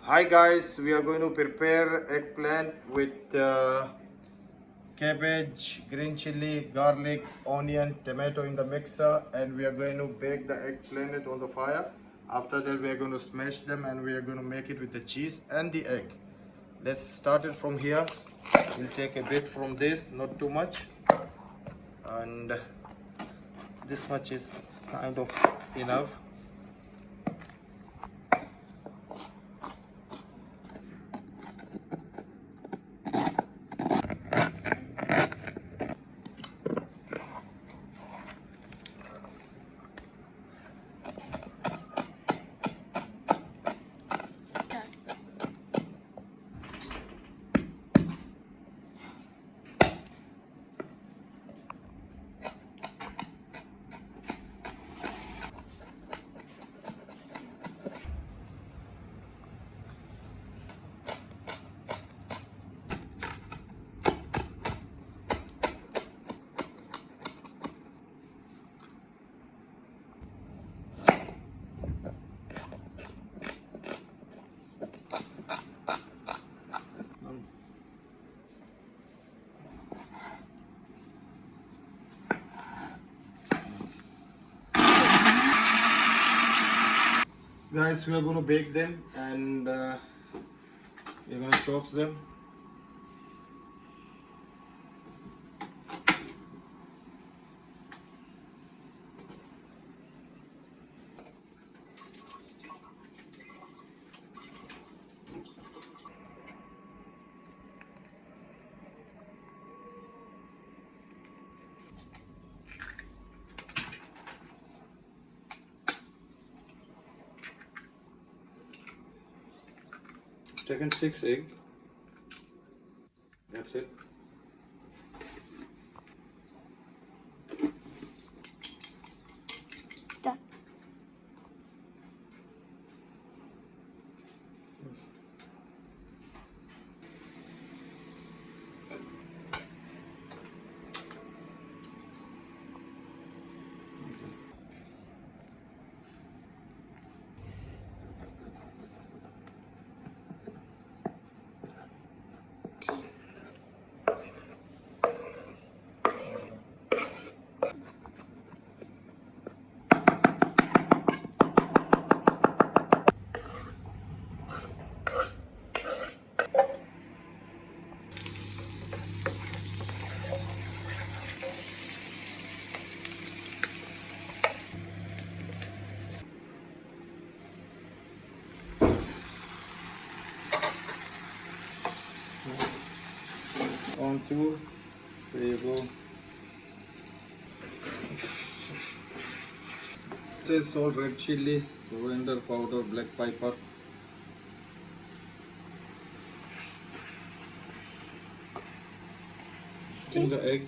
Hi guys, we are going to prepare eggplant with cabbage, green chili, garlic, onion, tomato in the mixer, and we are going to bake the eggplant on the fire. After that we are going to smash them and we are going to make it with the cheese and the egg. Let's start it from here. We'll take a bit from this, not too much, and this much is kind of enough. Guys, we are going to bake them and we're going to chop them. Taken 6 eggs. That's it. Done. Yes. One, two, there you go. This is salt, red chili, coriander powder, black pepper. In the egg.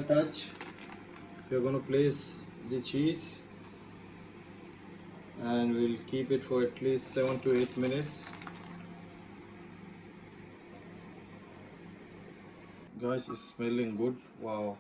Touch. We're going to place the cheese and we'll keep it for at least 7 to 8 minutes. Guys, it's smelling good. Wow.